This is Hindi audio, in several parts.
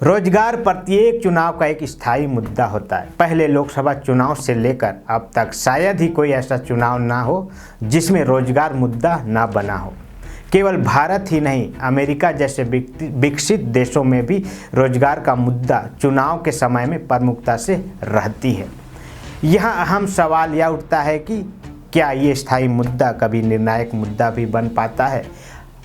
रोजगार प्रत्येक चुनाव का एक स्थायी मुद्दा होता है। पहले लोकसभा चुनाव से लेकर अब तक शायद ही कोई ऐसा चुनाव ना हो जिसमें रोजगार मुद्दा ना बना हो। केवल भारत ही नहीं, अमेरिका जैसे विकसित देशों में भी रोजगार का मुद्दा चुनाव के समय में प्रमुखता से रहती है। यहाँ अहम सवाल यह उठता है कि क्या ये स्थायी मुद्दा कभी निर्णायक मुद्दा भी बन पाता है।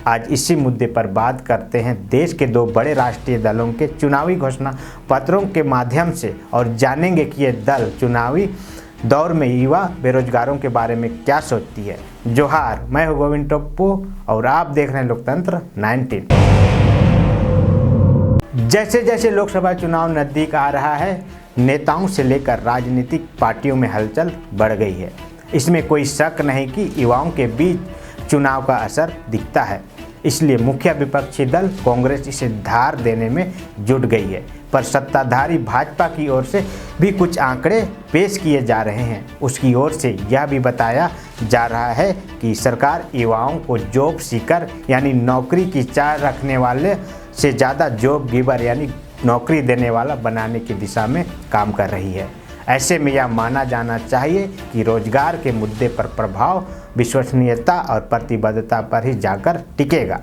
आज इसी मुद्दे पर बात करते हैं देश के दो बड़े राष्ट्रीय दलों के चुनावी घोषणा पत्रों के माध्यम से और जानेंगे कि ये दल चुनावी दौर में युवा बेरोजगारों के बारे में क्या सोचती है। जोहार, मैं हूं गोविंद टोप्पो और आप देख रहे हैं लोकतंत्र 19। जैसे जैसे लोकसभा चुनाव नज़दीक आ रहा है, नेताओं से लेकर राजनीतिक पार्टियों में हलचल बढ़ गई है। इसमें कोई शक नहीं कि युवाओं के बीच चुनाव का असर दिखता है। इसलिए मुख्य विपक्षी दल कांग्रेस इसे धार देने में जुट गई है। पर सत्ताधारी भाजपा की ओर से भी कुछ आंकड़े पेश किए जा रहे हैं। उसकी ओर से यह भी बताया जा रहा है कि सरकार युवाओं को जॉब सीकर यानी नौकरी की चाह रखने वाले से ज़्यादा जॉब गिवर यानी नौकरी देने वाला बनाने की दिशा में काम कर रही है। ऐसे में यह माना जाना चाहिए कि रोजगार के मुद्दे पर प्रभाव विश्वसनीयता और प्रतिबद्धता पर ही जाकर टिकेगा।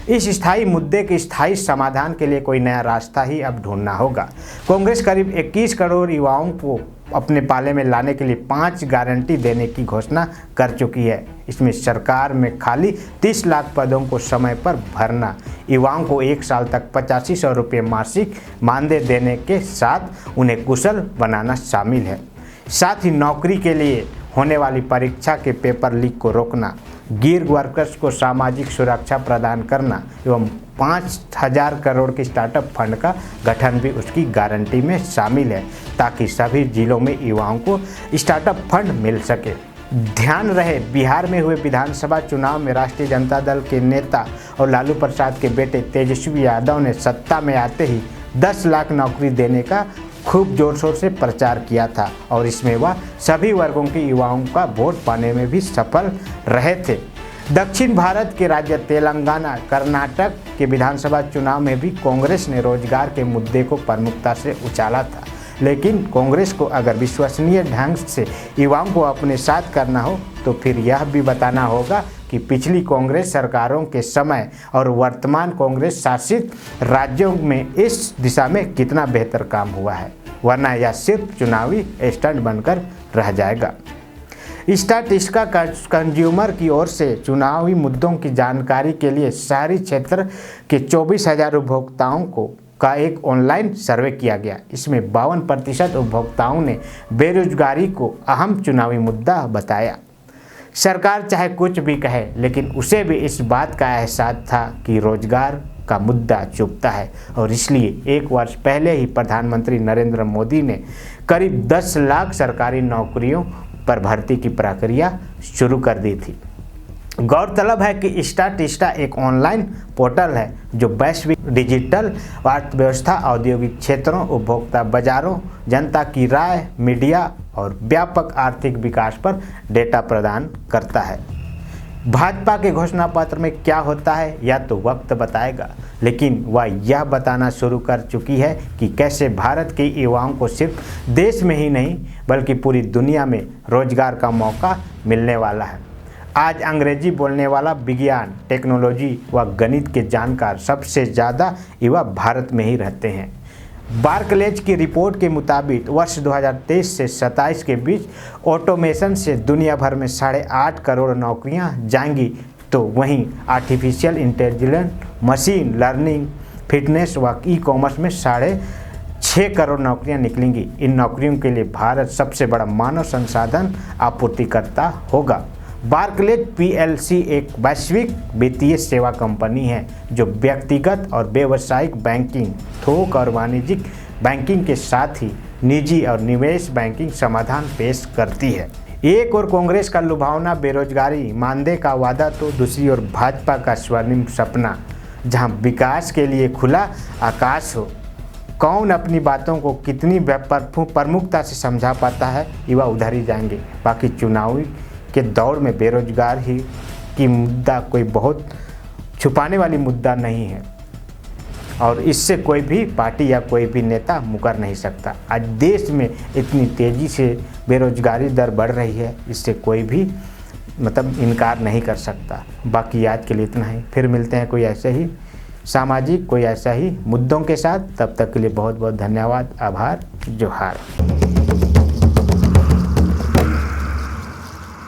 इस स्थायी मुद्दे के स्थायी समाधान के लिए कोई नया रास्ता ही अब ढूंढना होगा। कांग्रेस करीब 21 करोड़ युवाओं को अपने पाले में लाने के लिए 5 गारंटी देने की घोषणा कर चुकी है। इसमें सरकार में खाली 30 लाख पदों को समय पर भरना, युवाओं को 1 साल तक 8500 रुपये मासिक मानदेय देने के साथ उन्हें कुशल बनाना शामिल है। साथ ही नौकरी के लिए होने वाली परीक्षा के पेपर लीक को रोकना, गिग वर्कर्स को सामाजिक सुरक्षा प्रदान करना एवं 5000 करोड़ के स्टार्टअप फंड का गठन भी उसकी गारंटी में शामिल है, ताकि सभी जिलों में युवाओं को स्टार्टअप फंड मिल सके। ध्यान रहे, बिहार में हुए विधानसभा चुनाव में राष्ट्रीय जनता दल के नेता और लालू प्रसाद के बेटे तेजस्वी यादव ने सत्ता में आते ही 10 लाख नौकरी देने का खूब जोर शोर से प्रचार किया था और इसमें वह सभी वर्गों के युवाओं का वोट पाने में भी सफल रहे थे। दक्षिण भारत के राज्य तेलंगाना, कर्नाटक के विधानसभा चुनाव में भी कांग्रेस ने रोजगार के मुद्दे को प्रमुखता से उछाला था। लेकिन कांग्रेस को अगर विश्वसनीय ढंग से युवाओं को अपने साथ करना हो तो फिर यह भी बताना होगा कि पिछली कांग्रेस सरकारों के समय और वर्तमान कांग्रेस शासित राज्यों में इस दिशा में कितना बेहतर काम हुआ है, वरना यह सिर्फ चुनावी स्टंट बनकर रह जाएगा। स्टैटिस्टिका कंज्यूमर की ओर से चुनावी मुद्दों की जानकारी के लिए शहरी क्षेत्र के 24,000 उपभोक्ताओं का एक ऑनलाइन सर्वे किया गया। इसमें 52% उपभोक्ताओं ने बेरोजगारी को अहम चुनावी मुद्दा बताया। सरकार चाहे कुछ भी कहे, लेकिन उसे भी इस बात का एहसास था कि रोजगार का मुद्दा चुभता है और इसलिए 1 वर्ष पहले ही प्रधानमंत्री नरेंद्र मोदी ने करीब 10 लाख सरकारी नौकरियों पर भर्ती की प्रक्रिया शुरू कर दी थी। गौरतलब है कि स्टैटिस्टिका एक ऑनलाइन पोर्टल है जो वैश्विक डिजिटल अर्थव्यवस्था, औद्योगिक क्षेत्रों, उपभोक्ता बाजारों, जनता की राय, मीडिया और व्यापक आर्थिक विकास पर डेटा प्रदान करता है। भाजपा के घोषणा पत्र में क्या होता है यह तो वक्त बताएगा, लेकिन वह यह बताना शुरू कर चुकी है कि कैसे भारत के युवाओं को सिर्फ देश में ही नहीं बल्कि पूरी दुनिया में रोजगार का मौका मिलने वाला है। आज अंग्रेजी बोलने वाला, विज्ञान, टेक्नोलॉजी व गणित के जानकार सबसे ज़्यादा युवा भारत में ही रहते हैं। बार्कलेज की रिपोर्ट के मुताबिक वर्ष 2023 से 27 के बीच ऑटोमेशन से दुनिया भर में 8.5 करोड़ नौकरियां जाएंगी, तो वहीं artificial intelligence, machine learning, fitness व ई-कॉमर्स में 6.5 करोड़ नौकरियां निकलेंगी। इन नौकरियों के लिए भारत सबसे बड़ा मानव संसाधन आपूर्तिकर्ता होगा। बार्कलेज पीएलसी एक वैश्विक वित्तीय सेवा कंपनी है जो व्यक्तिगत और व्यावसायिक बैंकिंग, थोक और वाणिज्यिक बैंकिंग के साथ ही निजी और निवेश बैंकिंग समाधान पेश करती है। एक और कांग्रेस का लुभावना बेरोजगारी मानदेय का वादा, तो दूसरी ओर भाजपा का स्वर्णिम सपना जहां विकास के लिए खुला आकाश हो। कौन अपनी बातों को कितनी प्रमुखता से समझा पाता है, युवा उधर ही जाएंगे। बाकी चुनावी के दौर में बेरोजगार ही की मुद्दा कोई बहुत छुपाने वाली मुद्दा नहीं है और इससे कोई भी पार्टी या कोई भी नेता मुकर नहीं सकता। आज देश में इतनी तेज़ी से बेरोजगारी दर बढ़ रही है, इससे कोई भी मतलब इनकार नहीं कर सकता। बाकी आज के लिए इतना ही, फिर मिलते हैं कोई ऐसे ही सामाजिक कोई ऐसा ही मुद्दों के साथ। तब तक के लिए बहुत बहुत धन्यवाद, आभार, जोहार।